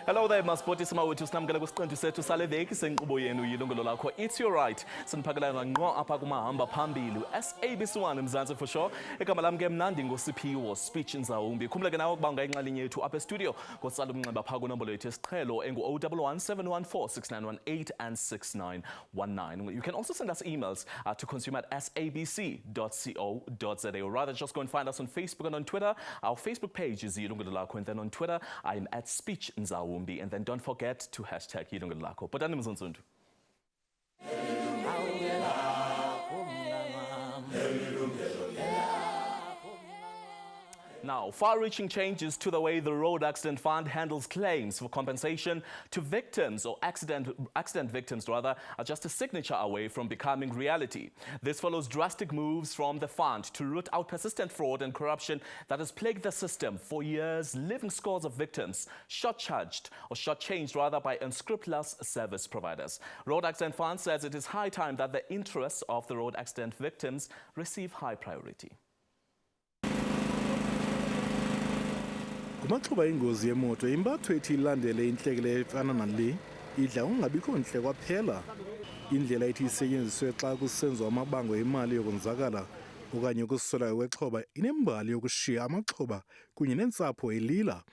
Hello there, masipoti simawethu sinamkela kwisiqendu sethu sale veki senkqubo yenu Yilungelo Lakho. It's your right. Siniphakelana ngqo apha kumahamba phambili SABC1 Mzansi for sure. Igama lami ke mnandi ngosiphiwo speech Nzawumbi. Khumuleke nawe ukuba ungayinxalenye yethu apha estudio ngosala umnxeba phaa kwinombo yethu yesiqhelo engu 011 714 6918 and 6919. You can also send us emails to consumer@sabc.co.za, or rather just go and find us on Facebook and on Twitter. Our Facebook page is Yilungelo Lakho, and then on Twitter I'm at speech Nzawumbi. And then don't forget to hashtag Yilungelo Lakho. But Mzansundu. Now, far-reaching changes to the way the Road Accident Fund handles claims for compensation to victims, or accident victims rather, are just a signature away from becoming reality. This follows drastic moves from the fund to root out persistent fraud and corruption that has plagued the system for years, leaving scores of victims shortchanged rather by unscrupulous service providers. Road Accident Fund says it is high time that the interests of the road accident victims receive high priority. Kumaxhoba ingozi yemoto impatho ethi ilandele intlekele efana nale idla ungabikho ntle kwaphela. Indlela ethi isetyenziswe xa kusenziwa amabango emali yokonzakala okanye ukuswela kwexhoba inembali yokushiya amaxhoba kunye nentsapho elila.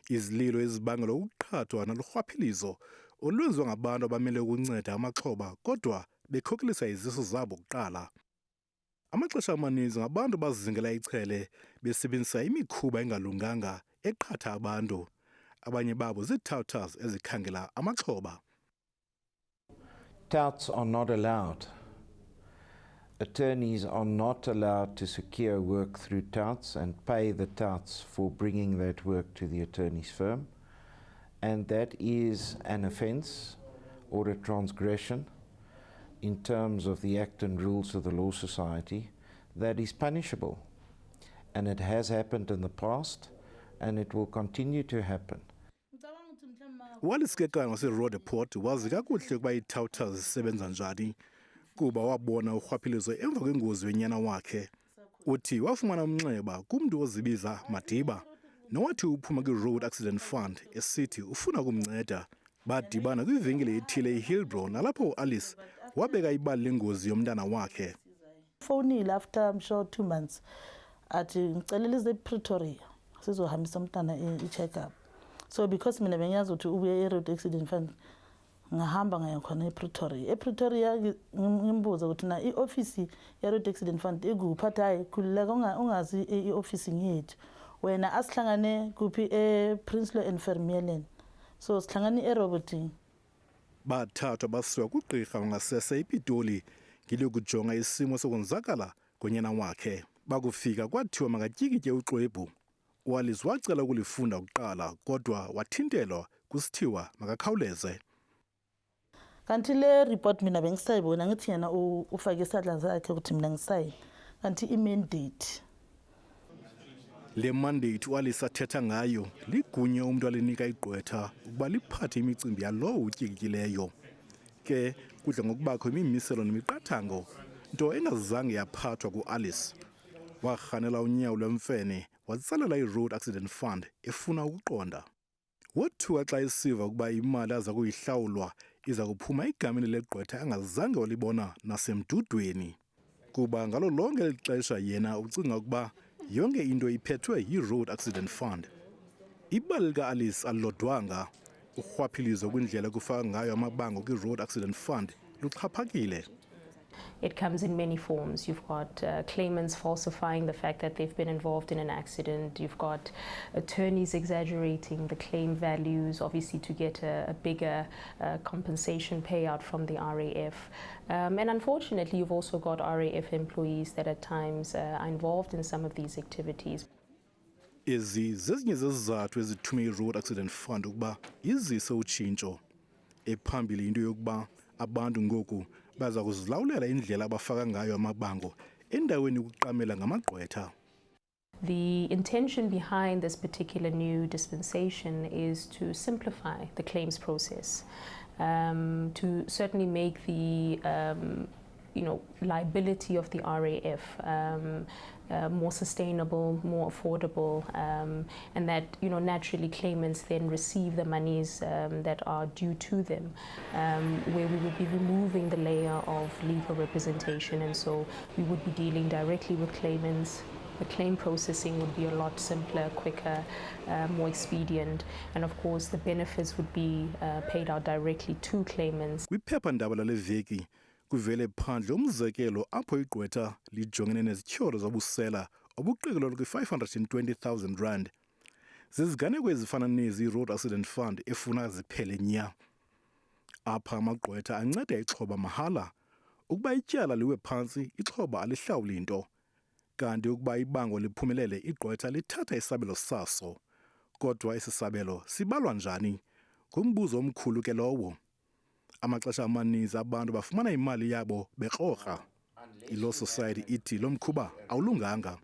Izililo ezibangela ukuqhathwa nalurhwaphilizo olwenziwa ngabantu abamele ukunceda amaxhoba kodwa bekhokelisa izisu zabo kuqala. Amaxesha amaninzi ngabantu bazingela ichele besebenzisa imikhuba engalunganga eqhatha abantu. Abanye babo zii-touts ezikhangela amaxhoba. Touts are not allowed. Attorneys are not allowed to secure work through touts and pay the touts for bringing that work to the attorney's firm. And that is an offence or a transgression in terms of the Act and Rules of the Law Society that is punishable. And it has happened in the past, and it will continue to happen. Walisikekana wase-Road Report wazi kakuhle ukuba ii-touts zisebenza njani kuba wabona urhwaphilizo emva kwengozi wenyana wakhe. Uthi wafumana umnxeba kumntu ozibiza Madiba nowathi uphuma kwi-Road Accident Fund esithi ufuna ukumnceda. Badibana kwivenkile ethile eHillbrow nalapho uAlice wabeka ibali lengozi yomntana wakhe. Phone after I'm sure 2 months athi ngicelele ize Pretoria sizohambisa umntana i-check up. So because mina bengiyazi ukuthi ubuye e-Road Accident Fund ngahamba ngaya khona ePretoria. ePretoria ngimbuza ukuthi na i-office ye-Road Accident Fund ikuphi? Hayi khululeka ungazi i-office yethu. Wena asihlangane kuphi ePrincetown and Vermeulen. So sihlangane eRobertson. Bathathwa basiwa kugqirha wangasese ePitoli ngilokujonga isimo sokonzakala konyana wakhe. Bakufika kwathiwa makatyikitye uxwebhu. uAlice wacela ukulifunda kuqala kodwa wathintelwa kusithiwa makakhawuleze. Kanti le report mina bengisayibona ngithi yena ufake isandla zakhe ukuthi mina ngisayi. Kanti i-mandate. Le mandate uAlice athetha ngayo ligunya umuntu alinika igqwetha ukuba liphathe imicimbi yalowo utyikileyo. Ke kudla ngokubakho imimiselo nemiqathango nto engazange yaphathwa kuAlice. Warhanela unyawo lwemfene watsalela i-Road Accident Fund efuna ukuqonda. Wothuka xa esiva ukuba imali aza kuyihlawulwa iza kuphuma igameni legqwetha angazange walibona nasemdudweni. Kuba ngalo lonke lixesha yena ucinga ukuba yonke into iphethwe yi-Road Accident Fund. Ibali lika-Alice alilodwanga. Urhwaphilizo kwindlela kufaka ngayo amabango kwi-Road Accident Fund luxhaphakile. It comes in many forms. You've got claimants falsifying the fact that they've been involved in an accident. You've got attorneys exaggerating the claim values, obviously to get a bigger compensation payout from the RAF. And unfortunately, you've also got RAF employees that at times are involved in some of these activities. Ezi zezinye zezizathu ezithume i-Road Accident Fund ukuba izise utshintsho. Ephambili into yokuba abantu ngoku baza kuzilawulela indlela abafaka ngayo amabango endaweni yokuqamela ngamagqwetha. The intention behind this particular new dispensation is to simplify the claims process, to certainly make the liability of the RAF more sustainable, more affordable, and that naturally claimants then receive the monies that are due to them, where we would be removing the layer of legal representation, and so we would be dealing directly with claimants. The claim processing would be a lot simpler, quicker, more expedient, and of course the benefits would be paid out directly to claimants. Kwiphephandaba lale veki kuvele phandle umzekelo apho igqwetha lijongene nezityholo zobusela obuqikelelwa kwi-520,000 rand. Ziziganeko ezifana nezi i-Road Accident Fund efuna ziphele nya. Apha amagqwetha anceda ixhoba mahala. Ukuba ityala liwe phantsi, ixhoba alihlawuli nto. Kanti ukuba ibango liphumelele, igqwetha lithatha isabelo saso. Kodwa esi sabelo sibalwa njani? Ngumbuzo omkhulu ke lowo. Amaxesha amaninzi abantu bafumana imali yabo bekrokra. I-Law Society ithi lo mkhuba awulunganga.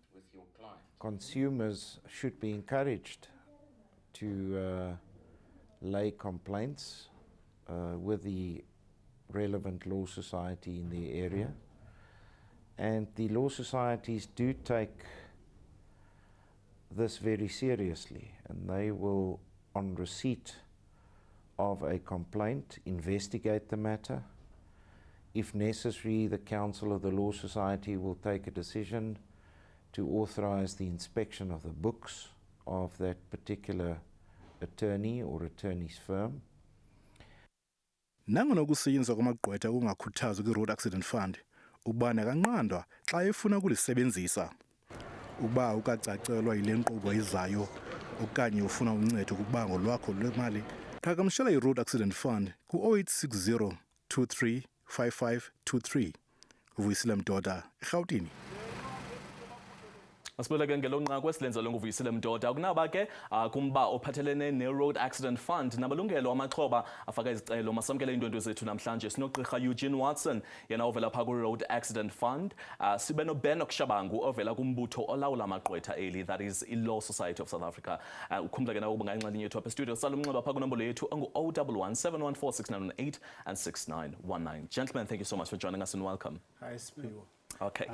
Consumers should be encouraged to lay complaints with the relevant law society in the area. And the law societies do take this very seriously, and they will, on receipt of a complaint, investigate the matter. If necessary, the Council of the Law Society will take a decision to authorize the inspection of the books of that particular attorney or attorney's firm. Nangona ukusetyenziswa kwamagqwetha kungakhuthazwa kwi-Road Accident Fund, ubani akanqandwa xa efuna ukulisebenzisa. Uba ukacacelwa yile nkqubo izayo okanye ufuna uncedo kubango lwakho lwemali, qhagamshela i-Road Accident Fund ku-0860 23 5523. Uvuyisile Mdoda, eRhawutini. Asibuleke ngelonqaku silenza nguvuyisile Mdoda. Kunaba ke kumba ophathelene ne-Road Accident Fund namalungelo amaxhoba afaka izicelo masamkele indwendwe zethu namhlanje. Sinogqirha Eugene Watson yena ovela phaa ku-Road Accident Fund. Sibe noBeno Kshabangu ovela kumbutho olawula amagqwetha eli, that is i-Law Society of South Africa. Ukhumbula ke nawe uba ngayinxalenye yethu apha estudio. Sala umnxeba phaa kunombolo yethu engu-011 714 6918 and 6919. Gentlemen, thank you so much for joining us and welcome. Hi, Spiel. Okay.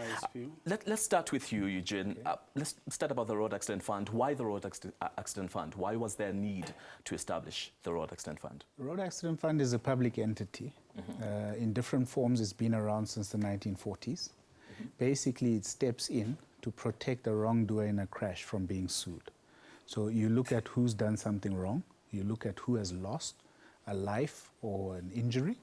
Let's start with you, Eugene. Okay. Let's start about the Road Accident Fund. Why the Road Accident Fund? Why was there a need to establish the Road Accident Fund? The Road Accident Fund is a public entity. In different forms, it's been around since the 1940s. Basically, it steps in to protect a wrongdoer in a crash from being sued. So you look at who's done something wrong, you look at who has lost a life or an injury,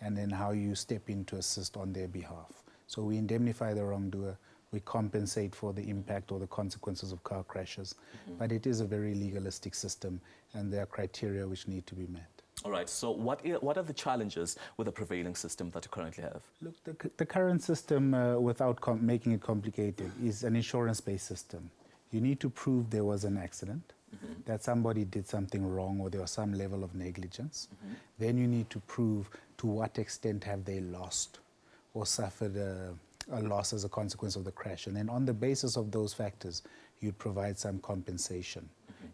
and then how you step in to assist on their behalf. So we indemnify the wrongdoer, we compensate for the impact or the consequences of car crashes, but it is a very legalistic system and there are criteria which need to be met. All right, so what are the challenges with the prevailing system that you currently have? Look, the current system, without making it complicated, is an insurance-based system. You need to prove there was an accident, that somebody did something wrong or there was some level of negligence. Then you need to prove to what extent have they lost or suffered a loss as a consequence of the crash. And then on the basis of those factors, you provide some compensation.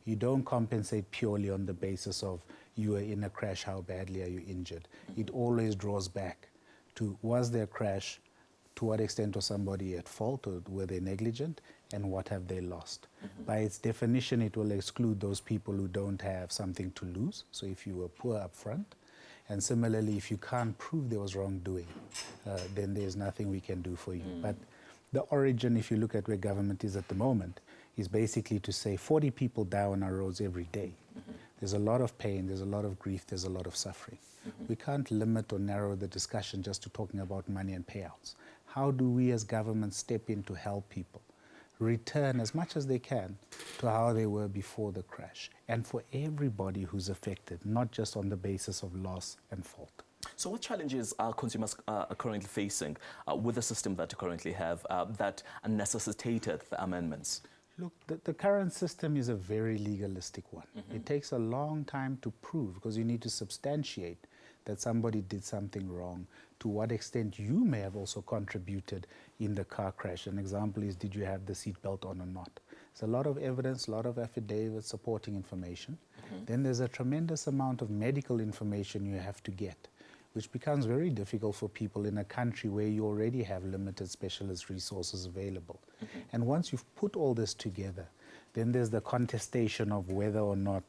You don't compensate purely on the basis of you were in a crash, how badly are you injured? It always draws back to, was there a crash? To what extent was somebody at fault or were they negligent? And what have they lost? By its definition, it will exclude those people who don't have something to lose. So if you were poor up front, and similarly, if you can't prove there was wrongdoing, then there's nothing we can do for you. But the origin, if you look at where government is at the moment, is basically to say 40 people die on our roads every day. There's a lot of pain, there's a lot of grief, there's a lot of suffering. We can't limit or narrow the discussion just to talking about money and payouts. How do we as government step in to help people return as much as they can to how they were before the crash, and for everybody who's affected, not just on the basis of loss and fault? So what challenges are consumers currently facing with the system that you currently have that necessitated the amendments? Look, the current system is a very legalistic one. It takes a long time to prove because you need to substantiate that somebody did something wrong, to what extent you may have also contributed in the car crash. An example is, did you have the seatbelt on or not? There's a lot of evidence, a lot of affidavits, supporting information. Then there's a tremendous amount of medical information you have to get, which becomes very difficult for people in a country where you already have limited specialist resources available. And once you've put all this together, then there's the contestation of whether or not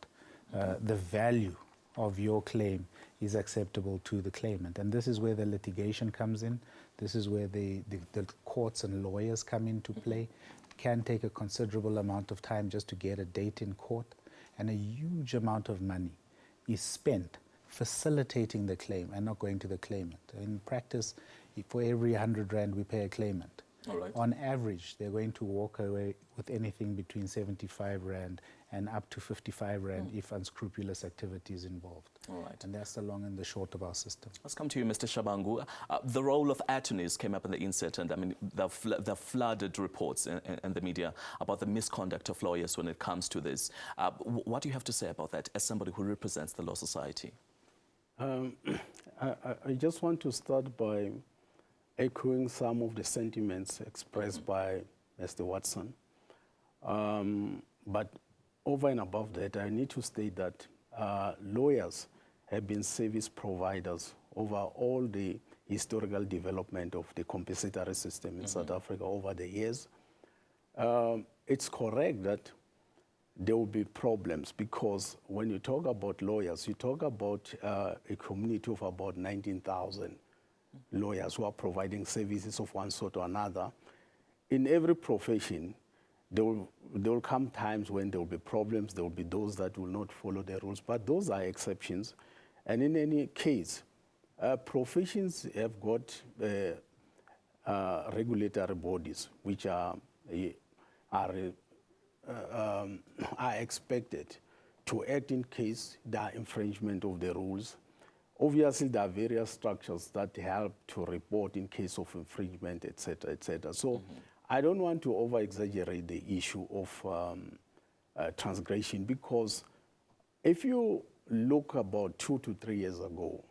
the value of your claim is acceptable to the claimant. And this is where the litigation comes in. This is where the courts and lawyers come into play. It can take a considerable amount of time just to get a date in court, and a huge amount of money is spent facilitating the claim and not going to the claimant. In practice, for every 100 Rand we pay a claimant. All right. On average, they're going to walk away with anything between 75 Rand and up to 55 Rand if unscrupulous activity is involved. All right. And that's the long and the short of our system. Let's come to you, Mr. Shabangu. The role of attorneys came up in the inset, and I mean, the flooded reports in the media about the misconduct of lawyers when it comes to this. What do you have to say about that as somebody who represents the Law Society? I just want to start by echoing some of the sentiments expressed by Mr. Watson. But over and above that, I need to state that lawyers have been service providers over all the historical development of the compensatory system in South Africa over the years. It's correct that there will be problems, because when you talk about lawyers, you talk about a community of about 19,000 lawyers who are providing services of one sort or another. In every profession, there will come times when there will be problems. There will be those that will not follow the rules, but those are exceptions. And in any case, professions have got regulatory bodies which are expected to act in case there are infringement of the rules. Obviously, there are various structures that help to report in case of infringement, etc., etc. So I don't want to over-exaggerate the issue of transgression, because if you look about 2 to 3 years ago,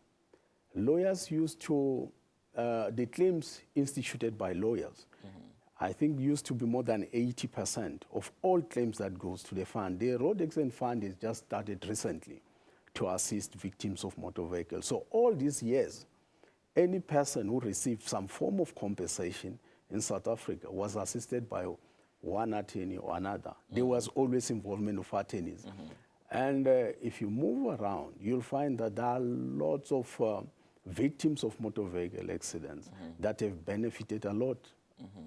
lawyers used to, the claims instituted by lawyers, I think used to be more than 80% of all claims that goes to the fund. The Road Accident Fund has just started recently to assist victims of motor vehicles. So all these years, any person who received some form of compensation in South Africa was assisted by one attorney or another. There was always involvement of attorneys. And if you move around, you'll find that there are lots of victims of motor vehicle accidents that have benefited a lot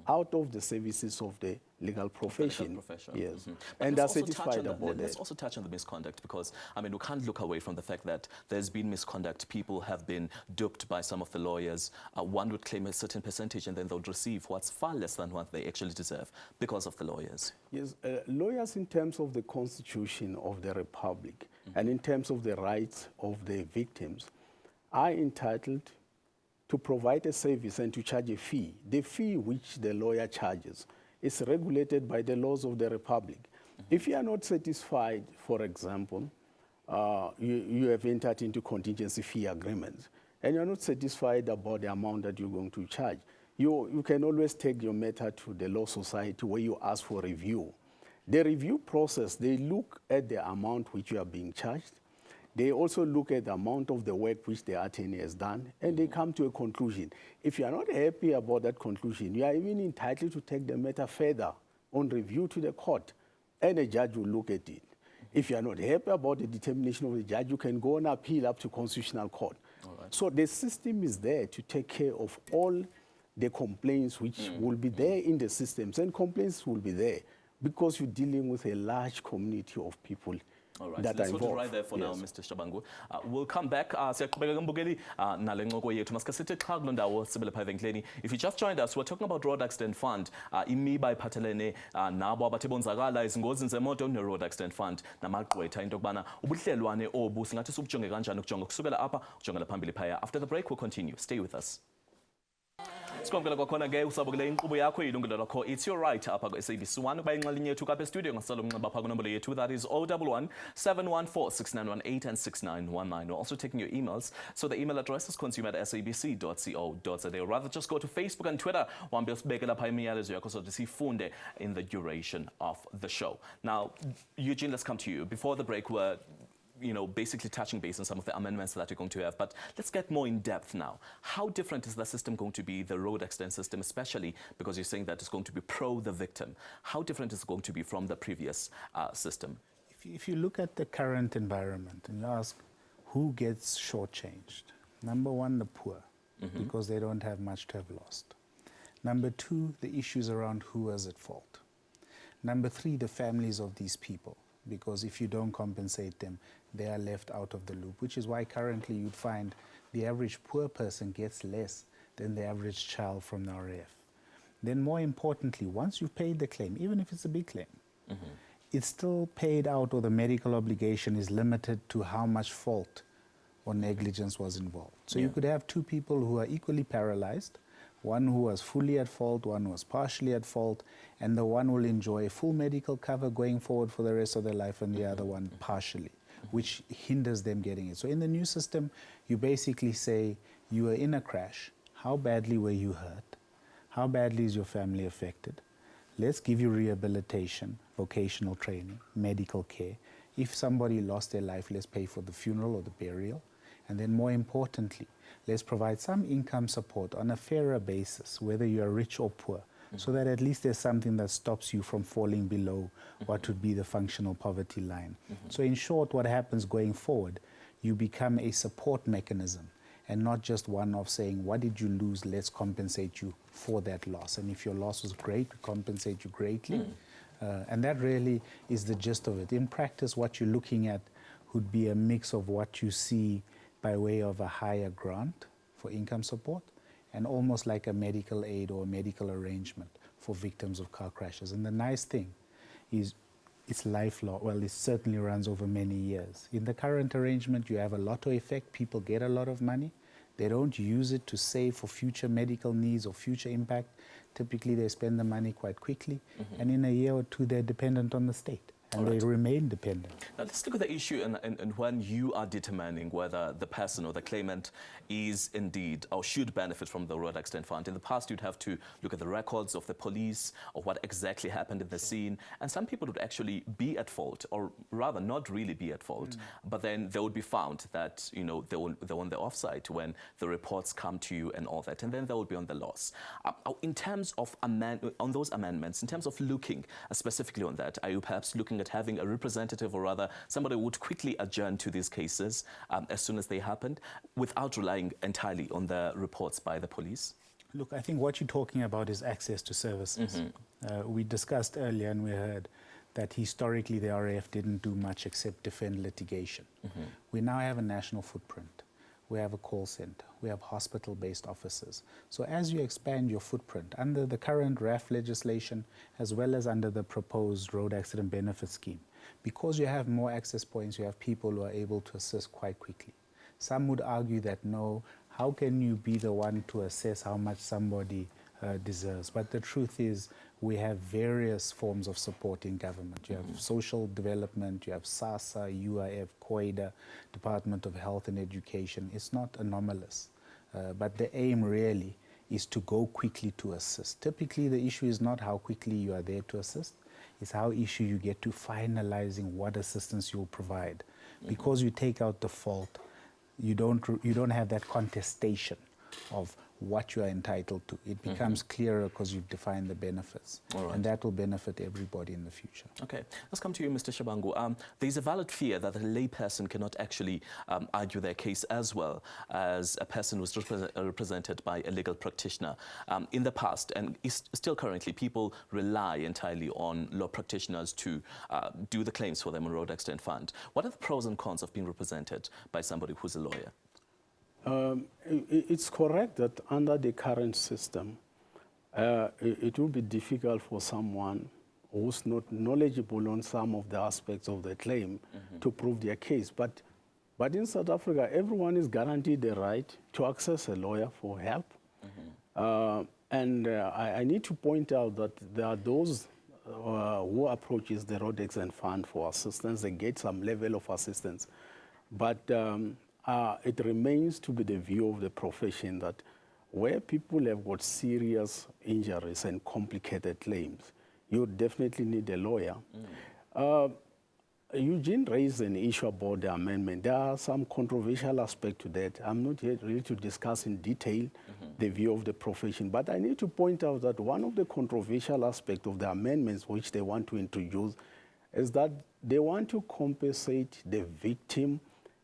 out of the services of the legal profession. Yes. And they're satisfied about that. Let's also touch on the misconduct, because, I mean, we can't look away from the fact that there's been misconduct. People have been duped by some of the lawyers. One would claim a certain percentage, and then they'll receive what's far less than what they actually deserve because of the lawyers. Yes, lawyers, in terms of the Constitution of the Republic and in terms of the rights of the victims, are entitled to provide a service and to charge a fee. The fee which the lawyer charges is regulated by the laws of the Republic. If you are not satisfied, for example, you have entered into contingency fee agreements, and you're not satisfied about the amount that you're going to charge, you can always take your matter to the Law Society, where you ask for review. The review process, they look at the amount which you are being charged. They also look at the amount of the work which the attorney has done, and they come to a conclusion. If you are not happy about that conclusion, you are even entitled to take the matter further on review to the court, and a judge will look at it. If you are not happy about the determination of the judge, you can go on appeal up to Constitutional Court. So the system is there to take care of all the complaints which will be there in the systems, and complaints will be there because you're dealing with a large community of people. All right, so let's hold it right there for now, Mr. Shabangu. We'll come back. If you just joined us, we're talking about Road Accident Fund. Imiba iphathelene nabo abathe bonzakala izingozini zemoto ne-Road Accident Fund namagqwetha into yokubana ubudlelwane obu singathi sibujonge kanjani ukujonga kusukela apha ukujongela phambili phaya. After the break, we'll continue. Stay with us. Sikwamkela kwakhona ke usabukele inkqubo yakho Yilungelo Lakho. It's your right apha ku-SABC 1 ukuba inxalenye yethu kapha estudio ngasala umnxeba phaa kwinombolo yethu, that is 011 714 6918 and 6919. We're also taking your emails, so the email address is consumer@sabc.co.za, or rather just go to Facebook and Twitter uhambe usibeke lapha imiyalezo yakho so that sifunde in the duration of the show. Now Eugene, let's come to you. Before the break we're basically touching base on some of the amendments that you're going to have. But let's get more in depth now. How different is the system going to be, the road accident system, especially because you're saying that it's going to be pro the victim? How different is it going to be from the previous system? If you look at the current environment and you ask who gets shortchanged, number one, the poor, because they don't have much to have lost. Number two, the issues around who was at fault. Number three, the families of these people, because if you don't compensate them, they are left out of the loop, which is why currently you'd find the average poor person gets less than the average child from the RAF. Then more importantly, once you've paid the claim, even if it's a big claim, it's still paid out, or the medical obligation is limited to how much fault or negligence was involved. So you could have two people who are equally paralyzed, one who was fully at fault, one who was partially at fault, and the one will enjoy full medical cover going forward for the rest of their life, and the other one partially, which hinders them getting it. So in the new system, you basically say you were in a crash. How badly were you hurt? How badly is your family affected? Let's give you rehabilitation, vocational training, medical care. If somebody lost their life, let's pay for the funeral or the burial. And then more importantly, let's provide some income support on a fairer basis, whether you are rich or poor, so that at least there's something that stops you from falling below what would be the functional poverty line. So in short, what happens going forward, you become a support mechanism and not just one of saying, what did you lose? Let's compensate you for that loss. And if your loss was great, we compensate you greatly. And that really is the gist of it. In practice, what you're looking at would be a mix of what you see by way of a higher grant for income support and almost like a medical aid or a medical arrangement for victims of car crashes. And the nice thing is it's lifelong. Well, it certainly runs over many years. In the current arrangement, you have a lotto effect. People get a lot of money. They don't use it to save for future medical needs or future impact. Typically, they spend the money quite quickly. And in a year or two, they're dependent on the state. And they remain dependent. Now let's look at the issue and when you are determining whether the person or the claimant is indeed or should benefit from the road accident fund. In the past, you'd have to look at the records of the police or what exactly happened in the scene. And some people would actually be at fault, or rather not really be at fault, but then they would be found that, they're on the offside when the reports come to you and all that. And then they would be on the loss. In terms of on those amendments, in terms of looking specifically on that, are you perhaps looking at having a representative, or rather somebody would quickly adjourn to these cases as soon as they happened without relying entirely on the reports by the police? Look, I think what you're talking about is access to services. We discussed earlier and we heard that historically the RAF didn't do much except defend litigation. We now have a national footprint. We have a call center. We have hospital-based offices. So as you expand your footprint under the current RAF legislation, as well as under the proposed road accident benefit scheme, because you have more access points, you have people who are able to assist quite quickly. Some would argue that no, how can you be the one to assess how much somebody deserves? But the truth is, we have various forms of support in government. You have social development, you have SASA, UIF, COIDA, Department of Health and Education. It's not anomalous. But the aim really is to go quickly to assist. Typically, the issue is not how quickly you are there to assist. It's how issue you get to finalizing what assistance you'll provide. Because you take out the fault, you don't have that contestation of what you are entitled to. It becomes clearer because you've defined the benefits. And that will benefit everybody in the future. Okay, let's come to you, Mr. Shabangu. There's a valid fear that a layperson cannot actually argue their case as well as a person who's represented by a legal practitioner. In the past, and still currently, people rely entirely on law practitioners to do the claims for them on road accident fund. What are the pros and cons of being represented by somebody who's a lawyer? It's correct that under the current system, it will be difficult for someone who's not knowledgeable on some of the aspects of the claim to prove their case. But in South Africa, everyone is guaranteed the right to access a lawyer for help. I need to point out that there are those who approaches the Road Accident Fund for assistance. They get some level of assistance. But it remains to be the view of the profession that where people have got serious injuries and complicated claims, you definitely need a lawyer. Eugene raised an issue about the amendment. There are some controversial aspects to that. I'm not here really to discuss in detail the view of the profession, but I need to point out that one of the controversial aspects of the amendments which they want to introduce is that they want to compensate the victim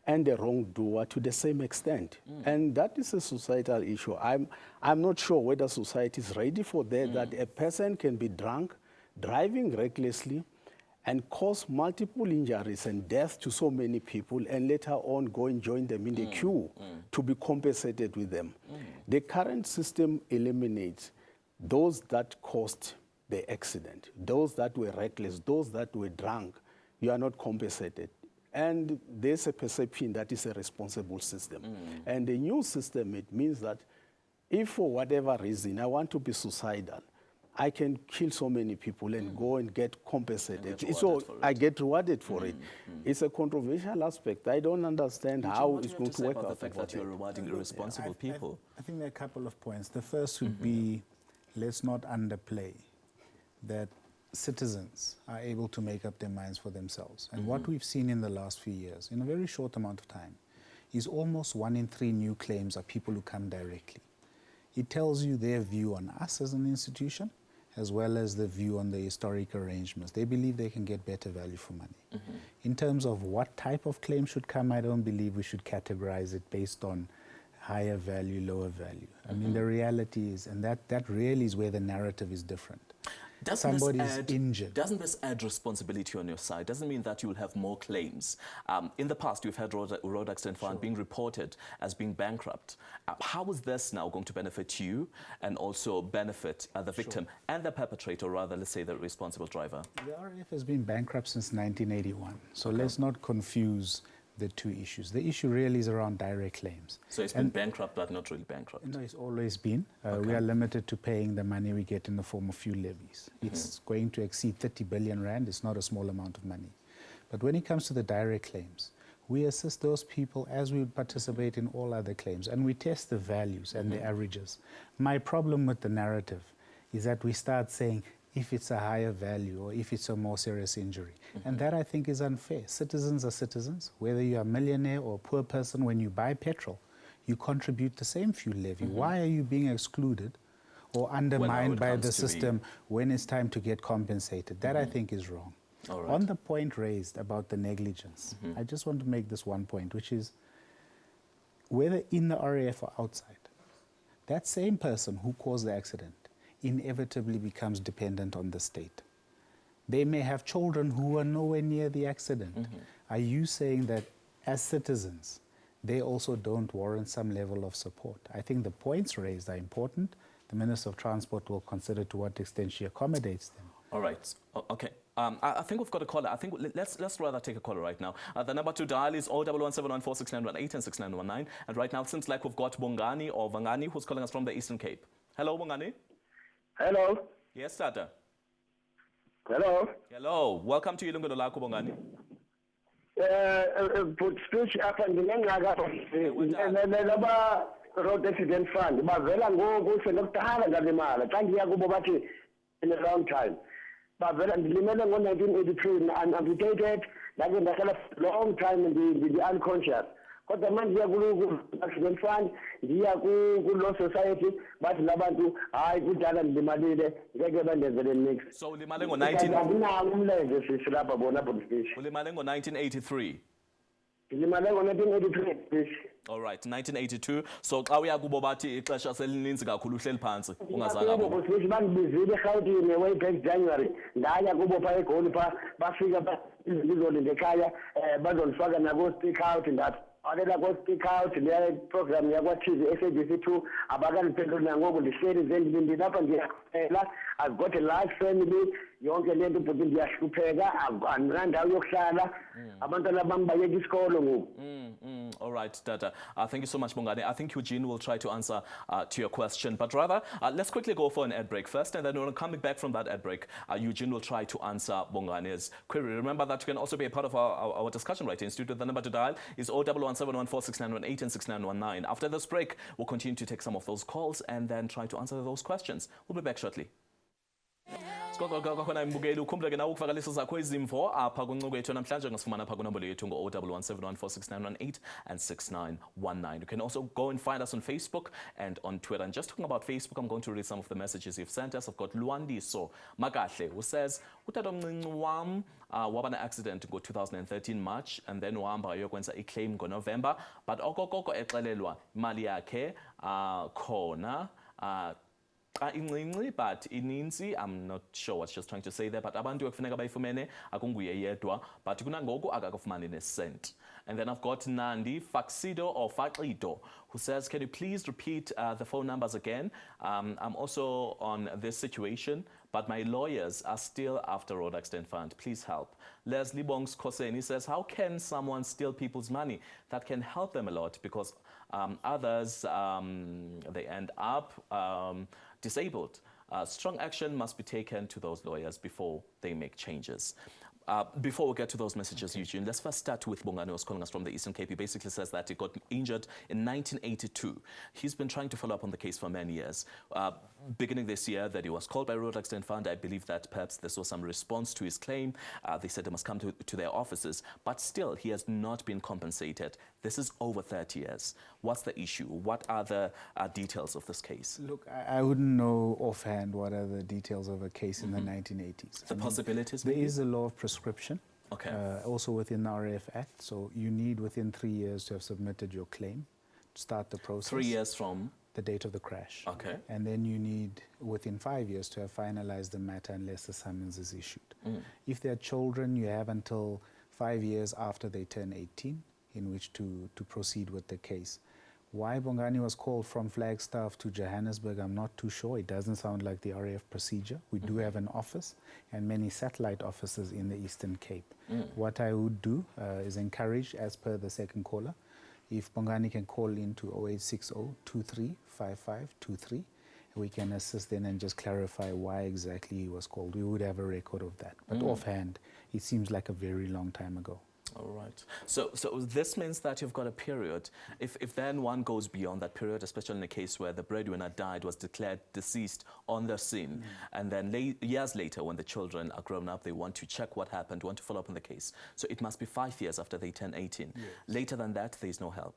and the wrongdoer to the same extent. And that is a societal issue. I'm not sure whether society is ready for that, that a person can be drunk, driving recklessly, and cause multiple injuries and death to so many people, and later on go and join them in the queue to be compensated with them. The current system eliminates those that caused the accident, those that were reckless, those that were drunk. You are not compensated. And there's a perception that is a responsible system. And the new system, it means that if for whatever reason I want to be suicidal, I can kill so many people and go and get compensated. So I get rewarded for it. It's a controversial aspect. I don't understand how it's going to work out. The fact that you're rewarding irresponsible people. I think there are a couple of points. The first would be, let's not underplay that citizens are able to make up their minds for themselves. And what we've seen in the last few years, in a very short amount of time, is almost 1 in 3 new claims are people who come directly. It tells you their view on us as an institution, as well as the view on the historic arrangements. They believe they can get better value for money. In terms of what type of claim should come, I don't believe we should categorize it based on higher value, lower value. I mean, the reality is, and that really is where the narrative is different. Somebody's injured. Doesn't this add responsibility on your side? Doesn't mean that you will have more claims. In the past, you've had Road Accident Fund being reported as being bankrupt. How is this now going to benefit you and also benefit the victim and the perpetrator, or rather, let's say the responsible driver? The RAF has been bankrupt since 1981, so let's not confuse the two issues. The issue really is around direct claims. So it's been bankrupt, but not really bankrupt? No, it's always been. We are limited to paying the money we get in the form of fuel levies. It's going to exceed 30 billion rand. It's not a small amount of money. But when it comes to the direct claims, we assist those people as we would participate in all other claims, and we test the values and the averages. My problem with the narrative is that we start saying, if it's a higher value or if it's a more serious injury. And that, I think, is unfair. Citizens are citizens. Whether you're a millionaire or a poor person, when you buy petrol, you contribute the same fuel levy. Why are you being excluded or undermined by the system when it's time to get compensated? That, I think, is wrong. On the point raised about the negligence, I just want to make this one point, which is whether in the RAF or outside, that same person who caused the accident inevitably becomes dependent on the state. They may have children who are nowhere near the accident. Are you saying that as citizens, they also don't warrant some level of support? I think the points raised are important. The Minister of Transport will consider to what extent she accommodates them. All right. Okay. I think we've got a caller. I think let's rather take a caller right now. The number to dial is 01171469118 and 6919. And right now, it seems like we've got Bongani or Vangani who's calling us from the Eastern Cape. Hello, Bongani. Hello. Yes, Tata. Hello. Hello. Welcome to Yilungelo Lakho, Bongani. Speech apha ndinengxaka laba Road Accident Fund bavela ngoku senokudala ngalimala xa ndiya kubo bathi in a long time bavela ndilimele ngo-1983 I'm amputated ndake ndahlala long time ndi-unconscious kodwa manje ndiya ku-accident fund ndiya ku-law society bathi labantu hayi kudala ndilimalile ngeke bandenzele nix. So ulimale ngo-19... umlenze sisi lapha bona police station. Ulimale ngo-1983? Ndilimale ngo-1983 sisi. All right, 1982. So xa uya kubo bathi ixesha selininzi kakhulu uhleli phansi ungazanga kubo. Sisi bandibizile eRhawutini way back January ndaya kubo phaa eGoli phaa bafika ndizolinda ekhaya bazondifaka nako-speak out ndathi alela ko-speak out le program yakwa-TV SABC 2 abakaniphenduli nangoku ndihleli ze ndilapha ndiyakhela. I've got a large family yonke le nto bhuti ndiyahlupheka andinandawo yokuhlala abantwana bam bayeka isikolo ngoku. All right, Dada. Thank you so much, Bongani. I think Eugene will try to answer to your question. But rather, let's quickly go for an ad break first. And then when coming back from that ad break, Eugene will try to answer Bongani's query. Remember that you can also be a part of our discussion right here in studio. The number to dial is 011714691 and 6919. After this break, we'll continue to take some of those calls and then try to answer those questions. We'll be back shortly. Kwakhona imbukeli ukhumbule ke nawe ukuvakalisa zakho izimvo apha kuncuku yethu namhlanje ngasifumana apha kunombolo yethu ngo-011714691 and 6919. You can also go and find us on Facebook and on Twitter. And just talking about Facebook, I'm going to read some of the messages you've sent us. I've got Luandiso Makahle, who says utatomncinci wam waba ne-accident ngo-2013 March and then wahamba ayokwenza i-claim ngo-November, but okokoko exelelwa imali yakhe khona incinci but ininzi. I'm not sure what she's trying to say there, but abantu ekufuneka bayifumene akunguye yedwa, but kunangoku akakufumani ne-cent. And then I've got Nandi Faxido or Faxido, who says, can you please repeat the phone numbers again? I'm also on this situation, but my lawyers are still after Road Accident Fund. Please help. Leslie Bongs Koseni says, how can someone steal people's money? That can help them a lot because others, they end up disabled. Strong action must be taken to those lawyers before they make changes. Before we get to those messages, Eugene, let's first start with Bongani, who's calling us from the Eastern Cape. He basically says that he got injured in 1982. He's been trying to follow up on the case for many years. Beginning this year, that he was called by Road Accident Fund. I believe that perhaps this was some response to his claim. They said he must come to their offices. But still, he has not been compensated. This is over 30 years. What's the issue? What are the details of this case? Look, I wouldn't know offhand what are the details of a case in the 1980s. The possibilities? There is a law of prescription. Okay. Also within the RAF Act. So you need within 3 years to have submitted your claim to start the process. 3 years from? The date of the crash. Okay. And then you need within 5 years to have finalized the matter unless the summons is issued. If they're children, you have until 5 years after they turn 18 in which to proceed with the case. Why Bongani was called from Flagstaff to Johannesburg, I'm not too sure. It doesn't sound like the RAF procedure. We do have an office and many satellite offices in the Eastern Cape. What I would do is encourage, as per the second caller, if Bongani can call in to 0860-235523, we can assist then and just clarify why exactly he was called. We would have a record of that. But offhand, it seems like a very long time ago. All right. So this means that you've got a period. If then one goes beyond that period, especially in a case where the breadwinner died, was declared deceased on the scene, and then years later when the children are grown up, they want to check what happened, want to follow up on the case. So it must be 5 years after they turn 18. Yes. Later than that, there is no help.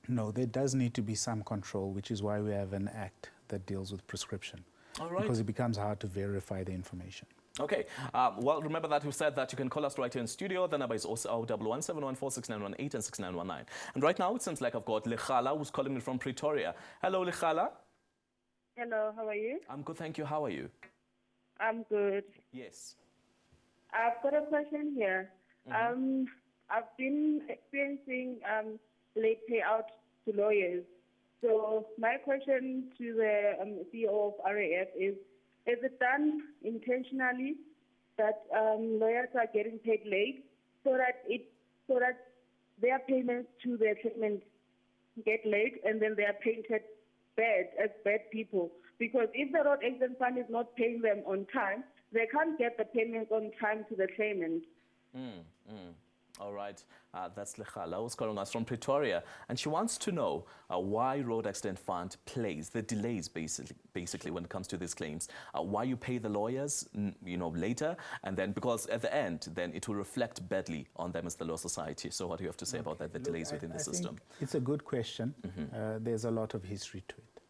No, there does need to be some control, which is why we have an act that deals with prescription. All right. Because it becomes hard to verify the information. Okay. Well, remember that we said that you can call us right here in studio. The number is also 011714691 and 6919. And right now, it seems like I've got Lechala, who's calling me from Pretoria. Hello, Lechala. Hello, how are you? I'm good, thank you. How are you? I'm good. Yes. I've got a question here. I've been experiencing late payout to lawyers. So my question to the CEO of RAF is it done intentionally that lawyers are getting paid late so that their payments to their treatment get late and then they are painted bad as bad people? Because if the Road Accident Fund is not paying them on time, they can't get the payments on time to the claimant. All right, that's Lechala, who's calling us from Pretoria, and she wants to know why Road Accident Fund plays the delays basically when it comes to these claims. Why you pay the lawyers, later, and then because at the end, then it will reflect badly on them as the Law Society. So what do you have to say about that, the delays within the system? It's a good question. There's a lot of history to it.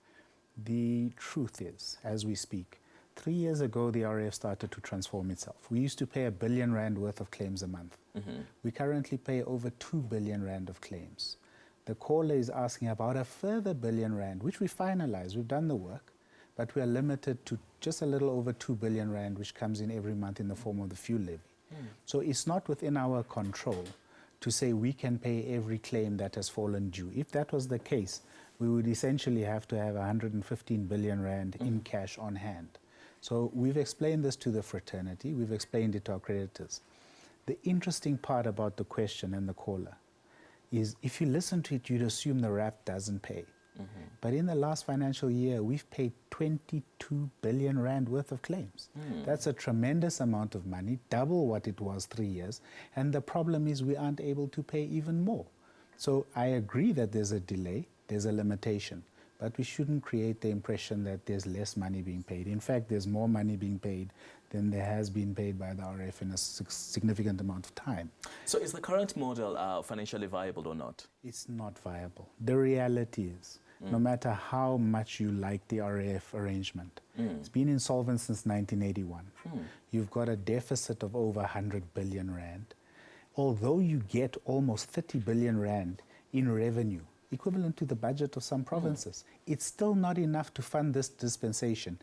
The truth is, as we speak, 3 years ago, the RAF started to transform itself. We used to pay R1 billion worth of claims a month. We currently pay over 2 billion rand of claims. The caller is asking about a further R1 billion, which we finalized. We've done the work, but we are limited to just a little over 2 billion rand, which comes in every month in the form of the fuel levy. So it's not within our control to say we can pay every claim that has fallen due. If that was the case, we would essentially have to have 115 billion rand in cash on hand. So we've explained this to the fraternity, we've explained it to our creditors. The interesting part about the question and the caller is if you listen to it, you'd assume the RAF doesn't pay. But in the last financial year, we've paid 22 billion rand worth of claims. That's a tremendous amount of money, double what it was 3 years. And the problem is we aren't able to pay even more. So I agree that there's a delay, there's a limitation, but we shouldn't create the impression that there's less money being paid. In fact, there's more money being paid than there has been paid by the RF in a significant amount of time. So is the current model financially viable or not? It's not viable. The reality is, no matter how much you like the RAF arrangement, it's been insolvent since 1981. You've got a deficit of over 100 billion rand. Although you get almost 30 billion rand in revenue, equivalent to the budget of some provinces, it's still not enough to fund this dispensation,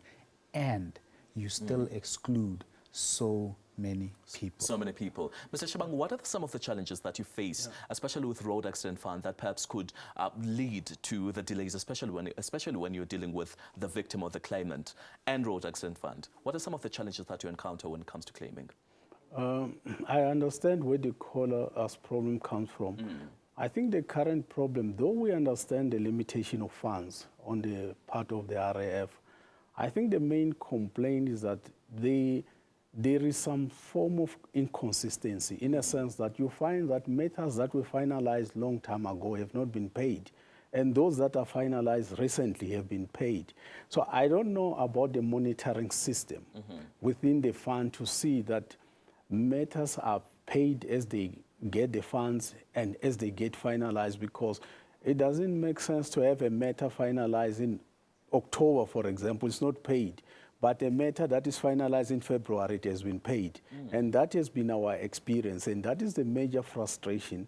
and you still exclude so many people. So many people. Mr. Shabang, what are some of the challenges that you face, especially with Road Accident Fund, that perhaps could lead to the delays, especially when you're dealing with the victim or the claimant and Road Accident Fund? What are some of the challenges that you encounter when it comes to claiming? I understand where the caller's problem comes from. I think the current problem, though we understand the limitation of funds on the part of the RAF, I think the main complaint is that there is some form of inconsistency, in a sense that you find that matters that were finalized long time ago have not been paid, and those that are finalized recently have been paid. So I don't know about the monitoring system within the fund to see that matters are paid as they get the funds and as they get finalized, because it doesn't make sense to have a matter finalized in October, for example, it's not paid, but a matter that is finalized in February, it has been paid. And that has been our experience, and that is the major frustration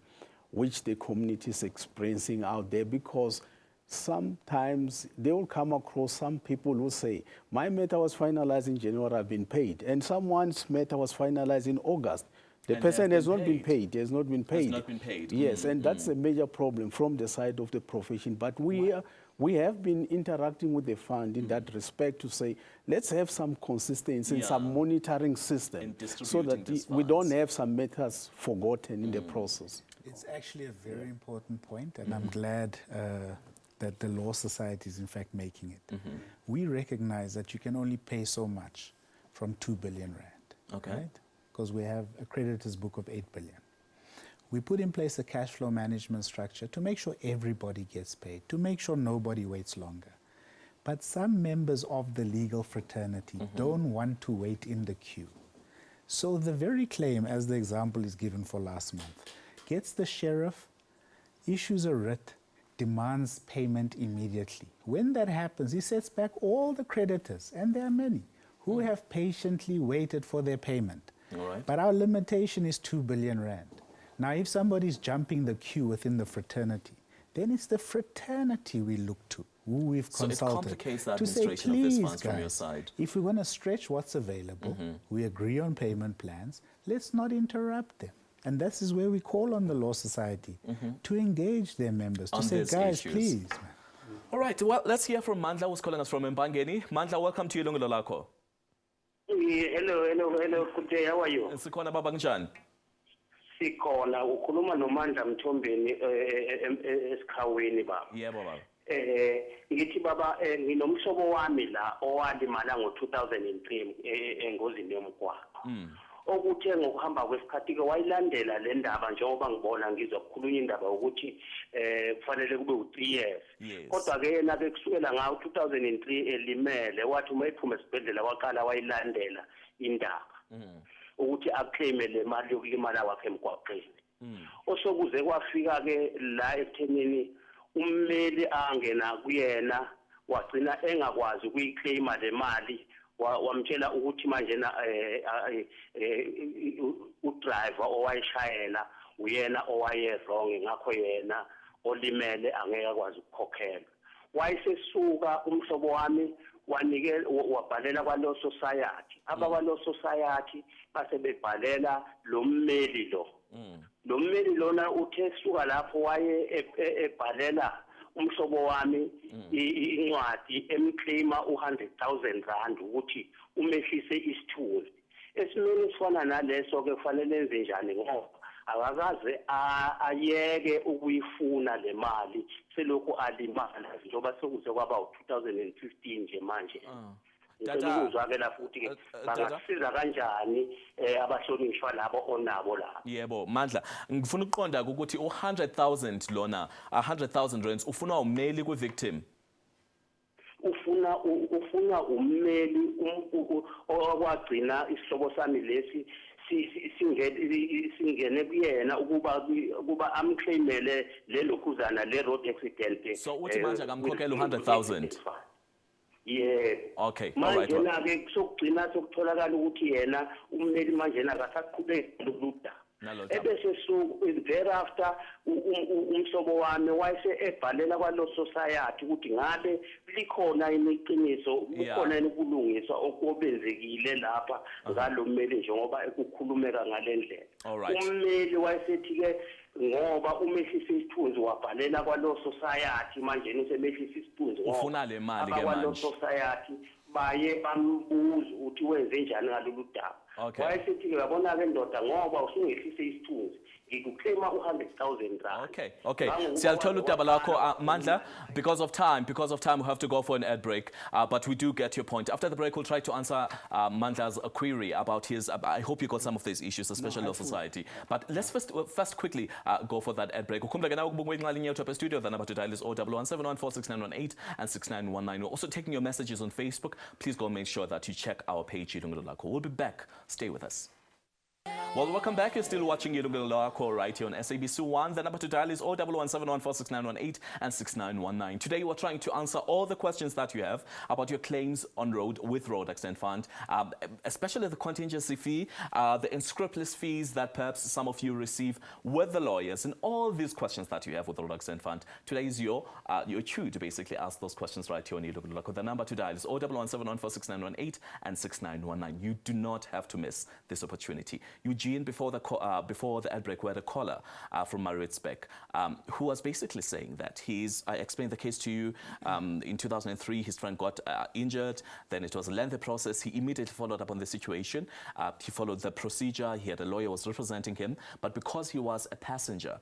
which the community is experiencing out there, because sometimes they will come across some people who say, my matter was finalized in January, I've been paid, and someone's matter was finalized in August. The person has not been paid. Has not been paid. Has not been paid. Yes, and that's a major problem from the side of the profession. But we have been interacting with the fund in that respect to say, let's have some consistency and some monitoring system so that we don't have some matters forgotten in the process. It's actually a very important point, and I'm glad that the Law Society is in fact making it. We recognize that you can only pay so much from 2 billion rand. Okay. Right? Because we have a creditor's book of 8 billion. We put in place a cash flow management structure to make sure everybody gets paid, to make sure nobody waits longer. But some members of the legal fraternity don't want to wait in the queue. So the very claim, as the example is given for last month, gets the sheriff, issues a writ, demands payment immediately. When that happens, he sets back all the creditors, and there are many, who have patiently waited for their payment. All right. But our limitation is 2 billion rand. Now, if somebody's jumping the queue within the fraternity, then it's the fraternity we look to, who we've consulted. So it complicates the to say, administration of these please, funds from your side. if we want to stretch what's available, we agree on payment plans, let's not interrupt them. And this is where we call on the Law Society to engage their members, to On say, these guys, issues. please. All right, well, let's hear from Mandla, who's calling us from Mbangeni. Mandla, welcome to Yilungelo Lakho. Hello, good day, how are you? Sikhona baba njani? Sikhona, ukhuluma noMandla Mthombeni esikhaweni baba. Yebo baba. Ngithi baba nginomhlobo wami la owalimala ngo-2003 engozini yomgwaqo. Okuthe ngokuhamba kwesikhathi ke wayilandela le ndaba njengoba ngibona ngizokukhulunya indaba ukuthi kufanele kube u3 years. Kodwa ke yena ke kusukela ngawo 2003 elimele wathi uma ephuma esibhedlela waqala wayilandela indaba. Ukuthi aclaime le mali yokulimala wakhe emgwaqeni. Osokuze kwafika ke la ethenini ummeli angena kuyena wagcina engakwazi ukuyiclaima le mali. Wamtshela ukuthi manje na udriver owayeshayela uyena owaye wrong, ngakho yena olimele angeke akwazi ukukhokhela. Wayesesuka umhlobo wami wabhalela kwa-Law Society. Abakwa-Law Society base bebhalela lo mmeli lo. Lo mmeli lona uthe suka lapho waye ebhalela umhlobo wami incwadi emclaima u100,000 ukuthi umehlise isithunzi esimeni sifana naleso ke kufanele enze njani ngoba akakaze ayeke ukuyifuna le mali selokhu alimala njengoba sekuze kwaba u2015 nje manje ngizokuzwa-ke la futhi ke bangasiza kanjani abahlonishwa labo onabo la. Yebo Mandla, ngifuna ukuqonda ukuthi u100,000 lona 100,000 rands ufuna ummeli kwi-victim. ufuna ummeli okwagcina isihlobo sami lesi singene kuyena ukuba amclaimele lelokhuzana le road accident. So uthi manje akamkhokhela u100,000. Yeah. Okay. All right. Manje na ke kusokugcina sokutholakala ukuthi yena ummeli manje akasaqhubeki nokuda. Ebese so thereafter umhlobo wami wayese ebhalela kwalo society ukuthi ngabe likhona imiqiniso kukhona ukulungiswa okubenzekile lapha ngalo mmeli njengoba ekukhulumeka ngalendlela. Ummeli wayesethi ke ngoba umehlisa isithunzi wabhalela kwalo society manje usemehlisa isithunzi ngoba ufuna le mali ke manje society baye bambuza ukuthi wenze njani ngalolu daba. Wayesethi ke yabona ke ndoda ngoba usungehlise isithunzi ngikuclaima u100,000 Okay. Siyalithola udaba lakho Mandla. Because of time we have to go for an ad break. But we do get your point. After the break, we'll try to answer Mandla's query about his. I hope you got some of these issues, especially law society. But let's first quickly go for that ad break. Ukhumbula ke nawe ukubonga inqali yethu apha studio. The number to dial is 01171469118 and 6919. We're also taking your messages on Facebook. Please go and make sure that you check our page, Yilungelo Lakho. We'll be back. Stay with us. Well, welcome back. You're still watching Yilungelo Lakho right here on SABC 1. The number to dial is 01171469118 and 6919. Today, we're trying to answer all the questions that you have about your claims on road with Road Accident Fund, especially the contingency fee, the unscrupulous fees that perhaps some of you receive with the lawyers, and all these questions that you have with the Road Accident Fund. Today is your cue to basically ask those questions right here on Yilungelo Lakho. The number to dial is 01171469118 and 6919. You do not have to miss this opportunity. Eugene, before the ad break, we had a caller from Maritzburg who was basically saying that I explained the case to you. In 2003, his friend got injured. Then it was a lengthy process. He immediately followed up on the situation. He followed the procedure. He had a lawyer who was representing him. But because he was a passenger,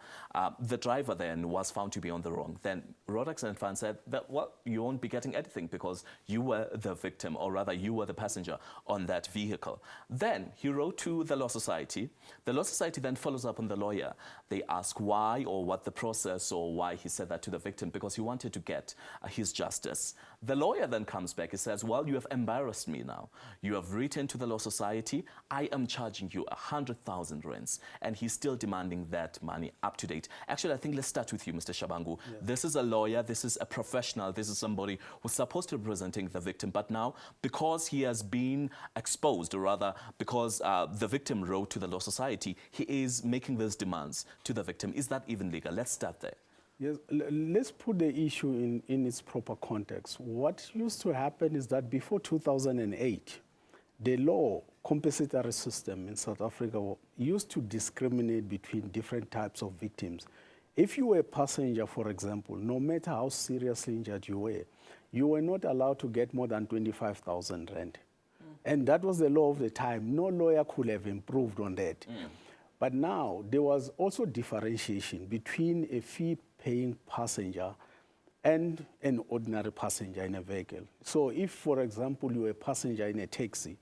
the driver then was found to be on the wrong. Then Road Accident Fund said that, well, you won't be getting anything because you were the victim, or rather you were the passenger on that vehicle. Then he wrote to the Law Society. The Law Society then follows up on the lawyer. They ask why or what the process or why he said that to the victim, because he wanted to get his justice. The lawyer then comes back. He says, well, you have embarrassed me now. You have written to the Law Society. I am charging you 100,000 rands. And he's still demanding that money up to date. Actually, I think let's start with you, Mr. Shabangu. Yeah. This is a lawyer. This is a professional. This is somebody who's supposed to be representing the victim. But now, because he has been exposed, or rather, because the victim wrote to the Law Society, he is making those demands to the victim. Is that even legal? Let's start there. Yes, let's put the issue in its proper context. What used to happen is that before 2008, the law compensatory system in South Africa used to discriminate between different types of victims. If you were a passenger, for example, no matter how seriously injured you were not allowed to get more than 25,000 rand. And that was the law of the time. No lawyer could have improved on that. But now, there was also differentiation between a fee-paying passenger and an ordinary passenger in a vehicle. So if, for example, you were a passenger in a taxi,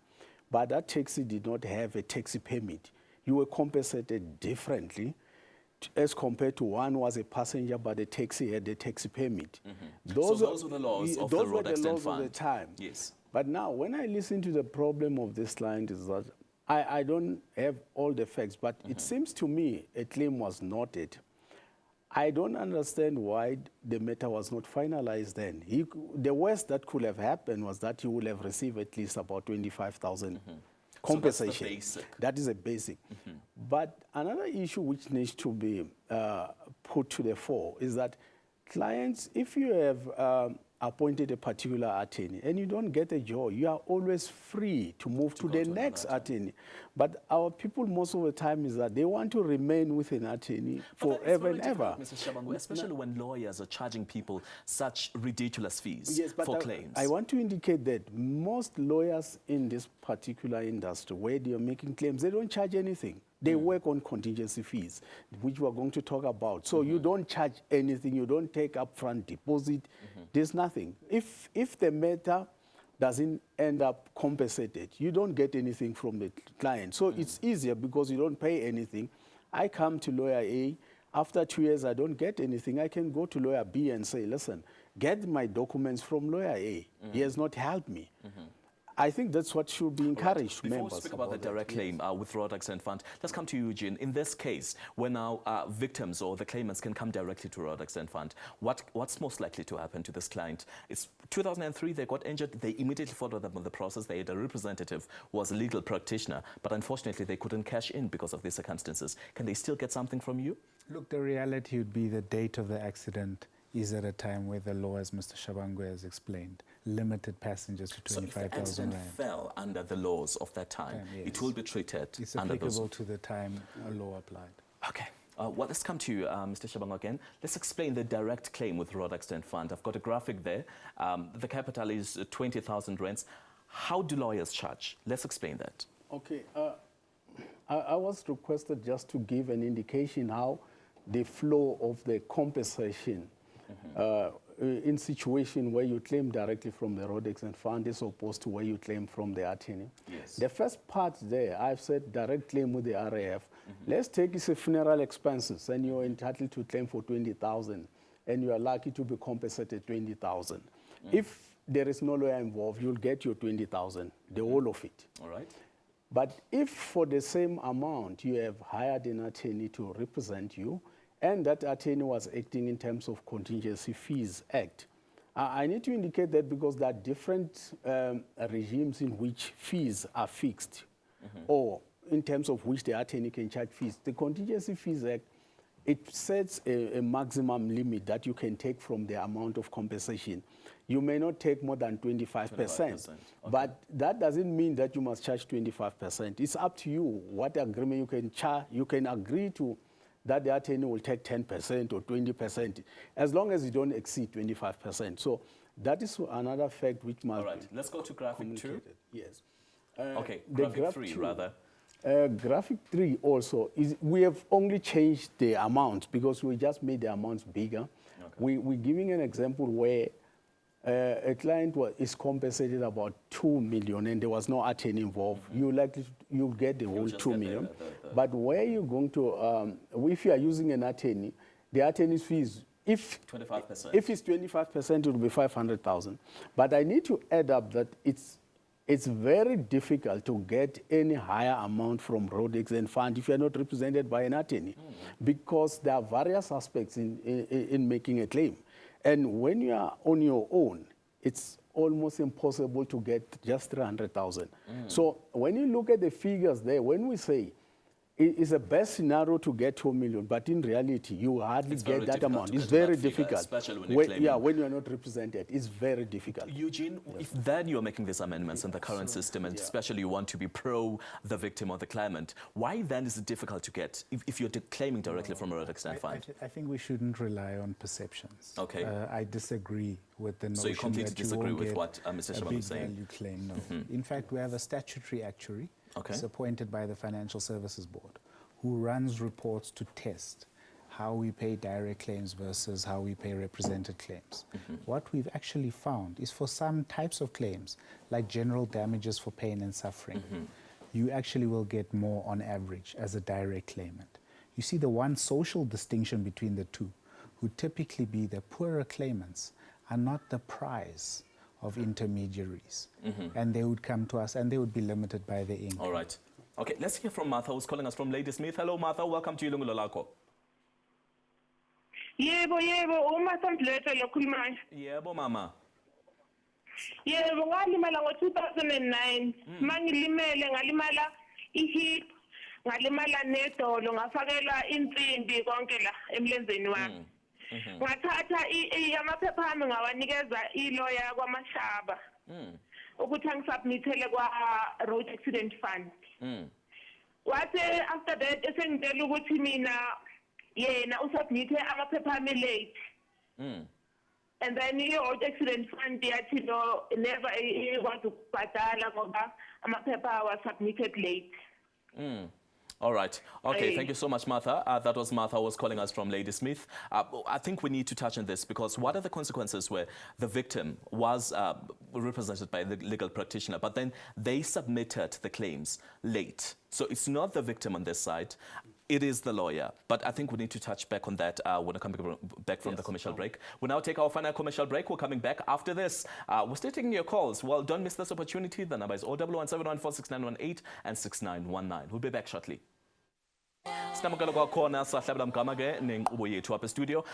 but that taxi did not have a taxi permit, you were compensated differently as compared to one who was a passenger, but the taxi had a taxi permit. Those were the laws of the Road Accident Fund. Of the time. Yes. But now, when I listen to the problem of this client is that I don't have all the facts, but it seems to me a claim was noted. I don't understand why the matter was not finalized then. The worst that could have happened was that he would have received at least about 25,000 compensation. So that's the basic. That is a basic. But another issue which needs to be put to the fore is that clients, if you have appointed a particular attorney and you don't get a job, you are always free to move to the next attorney. But our people, most of the time, is that they want to remain with an attorney forever and ever. Mr. Shabangu, especially when lawyers are charging people such ridiculous fees but for claims. I want to indicate that most lawyers in this particular industry, where they are making claims, they don't charge anything. They work on contingency fees, which we're going to talk about. So you don't charge anything, you don't take upfront deposit, there's nothing. If the matter doesn't end up compensated, you don't get anything from the client. So it's easier because you don't pay anything. I come to lawyer A, after 2 years I don't get anything, I can go to lawyer B and say, listen, get my documents from lawyer A. He has not helped me. I think that's what should be encouraged. Before we speak about the direct claim with Road Accident Fund, let's come to you, Eugene. In this case, when now victims or the claimants can come directly to Road Accident Fund, what's most likely to happen to this client? It's 2003, they got injured, they immediately followed up on the process. They had a representative who was a legal practitioner, but unfortunately they couldn't cash in because of these circumstances. Can they still get something from you? Look, the reality would be the date of the accident is at a time where the law, as Mr. Shabangu has explained, limited passengers to 25,000 So if the accident rand. fell under the laws of that time, Yes. it will be treated It's under those. applicable to the time a law applied. Okay. Well, let's come to you, Mr. Shabangu again. Let's explain the direct claim with Road Accident Fund. I've got a graphic there. The capital is 20,000 rands. How do lawyers charge? Let's explain that. Okay. I was requested just to give an indication how the flow of the compensation in situation where you claim directly from the Road Accident Fund as opposed to where you claim from the attorney. Yes. The first part there, I've said direct claim with the RAF. Let's take it as funeral expenses and you're entitled to claim for 20,000 and you are lucky to be compensated 20,000. If there is no lawyer involved, you'll get your 20,000, the whole of it. All right. But if for the same amount you have hired an attorney to represent you, and that attorney was acting in terms of Contingency Fees Act, I need to indicate that because there are different regimes in which fees are fixed, or in terms of which the attorney can charge fees. The Contingency Fees Act, it sets a maximum limit that you can take from the amount of compensation. You may not take more than 25%, but that doesn't mean that you must charge 25%. It's up to you what agreement you can charge. You can agree to that the attorney will take 10% or 20%, as long as you don't exceed 25%. So that is another fact which must be. All right, let's go to graphic 2. Yes. Okay, graphic 3 rather. Graphic 3 also, we have only changed the amount because we just made the amounts bigger. Okay. We're giving an example where a client is compensated about 2 million and there was no attorney involved. You'll get the whole 2 million. But where you're going to, if you are using an attorney, the attorney's fees, if 25%. If it's 25%, it will be 500,000. But I need to add up that it's very difficult to get any higher amount from Road Accident Fund if you're not represented by an attorney, because there are various aspects in making a claim. And when you are on your own, it's almost impossible to get just 300,000. So when you look at the figures there, when we say it's the best scenario to get 2 million, but in reality, you hardly get that amount. It's very difficult. Especially when you're claiming. When you are not represented, it's very difficult. Eugene, if then you're making these amendments in the current system, and especially you want to be pro the victim or the claimant, why then is it difficult to get if you're claiming directly from a Road Accident Fund? I think we shouldn't rely on perceptions. Okay. I disagree with the notion So you completely that you disagree won't with get what Mr. a Shabangu big is saying? value claim. No. In fact, we have a statutory actuary who's appointed by the Financial Services Board, who runs reports to test how we pay direct claims versus how we pay represented claims. What we've actually found is for some types of claims, like general damages for pain and suffering, you actually will get more on average as a direct claimant. You see, the one social distinction between the two would typically be the poorer claimants are not the prize of intermediaries. And they would come to us and they would be limited by their income. All right. Okay, let's hear from Martha, who's calling us from Ladysmith. Hello, Martha. Welcome to Yilungelo Lakho. Yebo, uma Samdletshe lo khulumayo. Yebo, mama. Yebo, ngalimala ngo-2009. Mangilimele ngalimala ihip, ngalimala nedolo, ngafakelwa insimbi konke la emlenzeni wami. ngathatha amaphepha ami ngawanikeza ilawyer yakwaMashaba ukuthi angisubmithele kwa-road accident fund. Wathi after that esengitshela ukuthi mina yena usubmithe amaphepha ami late. And then i-road accident fund yathi no, never ikwazi ukubhadala ngoba amaphepha was submitted late. All right. Okay, thank you so much, Martha. That was Martha who was calling us from Ladysmith. I think we need to touch on this because what are the consequences where the victim was represented by the legal practitioner, but then they submitted the claims late? So it's not the victim on this side. It is the lawyer. But I think we need to touch back on that when I come back from the commercial break. We'll now take our final commercial break. We're coming back after this. We're still taking your calls. Well, don't miss this opportunity. The number is 0117146 and 6919. We'll be back shortly. Sinamukela kwakhona sahlabela mgama ke nenkqubo yethu apha studio.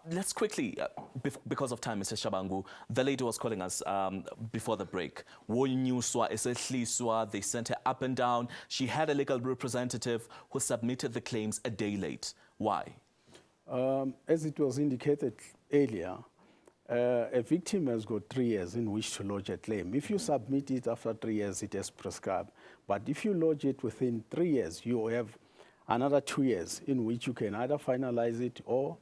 Let's quickly, because of time, Mr. Shabangu, the lady was calling us before the break. Wonyuswa esehliswa, they sent her up and down. She had a legal representative who submitted the claims a day late. Why? As it was indicated earlier, a victim has got 3 years in which to lodge a claim. If you submit it after 3 years, it is prescribed. But if you lodge it within 3 years, you have another 2 years in which you can either finalize it or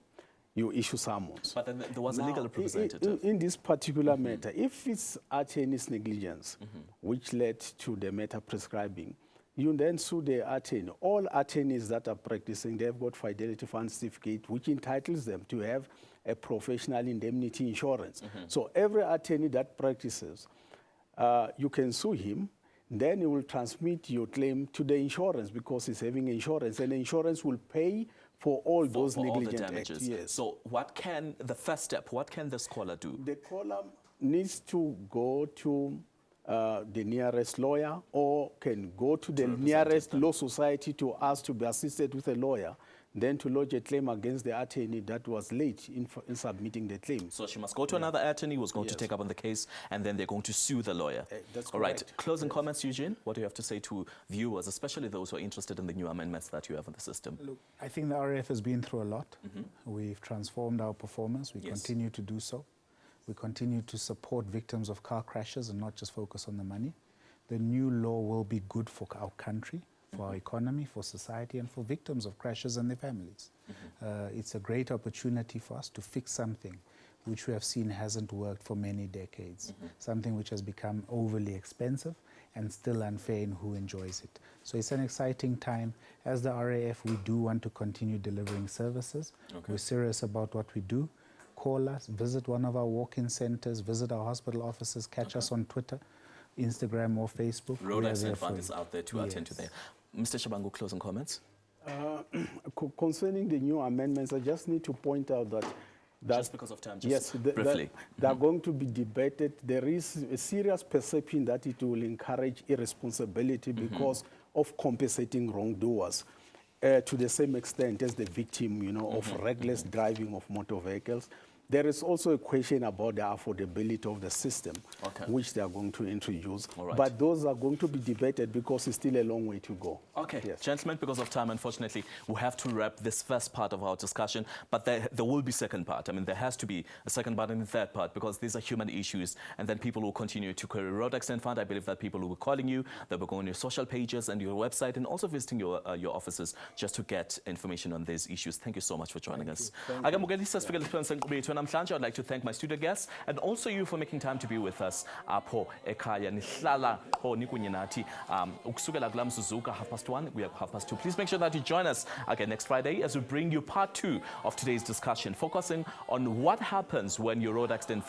you issue summons. But then there was a legal representative. In this particular matter, if it's attorney's negligence, which led to the matter prescribing, you then sue the attorney. All attorneys that are practicing, they've got fidelity fund certificate, which entitles them to have a professional indemnity insurance. So every attorney that practices, you can sue him. Then he will transmit your claim to the insurance because he's having insurance, and the insurance will pay for all those negligent acts. Yes. So what can, the first step, what can this caller do? The caller needs to go to the nearest lawyer or can go to the nearest law society to ask to be assisted with a lawyer, then to lodge a claim against the attorney that was late in submitting the claim. So she must go to another attorney who's going to take up on the case, and then they're going to sue the lawyer. That's all right. correct. Closing comments, Eugene? What do you have to say to viewers, especially those who are interested in the new amendments that you have in the system? Look, I think the RAF has been through a lot. We've transformed our performance. We continue to do so. We continue to support victims of car crashes and not just focus on the money. The new law will be good for our country, for our economy, for society, and for victims of crashes and their families. It's a great opportunity for us to fix something which we have seen hasn't worked for many decades, something which has become overly expensive and still unfair in who enjoys it. So it's an exciting time. As the RAF, we do want to continue delivering services. We're serious about what we do. Call us, visit one of our walk-in centers, visit our hospital offices, catch us on Twitter, Instagram or Facebook. Road Accident Fund is out there to attend to there. Mr. Shabangu, closing comments? Concerning the new amendments, I just need to point out that just because of time, just briefly. They are going to be debated. There is a serious perception that it will encourage irresponsibility because of compensating wrongdoers to the same extent as the victim, you know, of reckless driving of motor vehicles. There is also a question about the affordability of the system, which they are going to introduce. But those are going to be debated because it's still a long way to go. Okay, gentlemen, because of time, unfortunately, we have to wrap this first part of our discussion, but there will be second part. I mean, there has to be a second part and a third part because these are human issues, and then people will continue to query Road Accident Fund. I believe that people will be calling you, they'll be going on your social pages and your website, and also visiting your offices just to get information on these issues. Thank you so much for joining us. I'd like to thank my studio guests and also you for making time to be with us. Apho ekhaya nihlala ho nikunye nathi ukusukela kula mzuzuka 1:30 we have 2:30. Please make sure that you join us again next Friday as we bring you part 2 of today's discussion, focusing on what happens when your road accident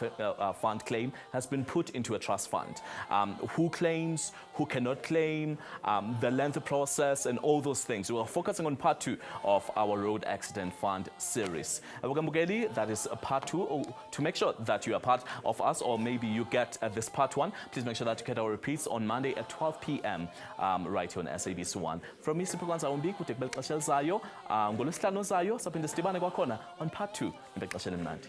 fund claim has been put into a trust fund. Who claims, who cannot claim, the length process, and all those things. We are focusing on part 2 of our road accident fund series. That is part 2. To make sure that you are part of us, or maybe you get this part 1, please make sure that you get our repeats on Monday at 12 p.m. Right here on SABC 1. From me, Sipukwanza Umbi, kutekbel Kashel Zayo, Ngolosihlanu Zayo, sapinde Stibane kwakhona on part 2. Mbek Kashel Mnandi.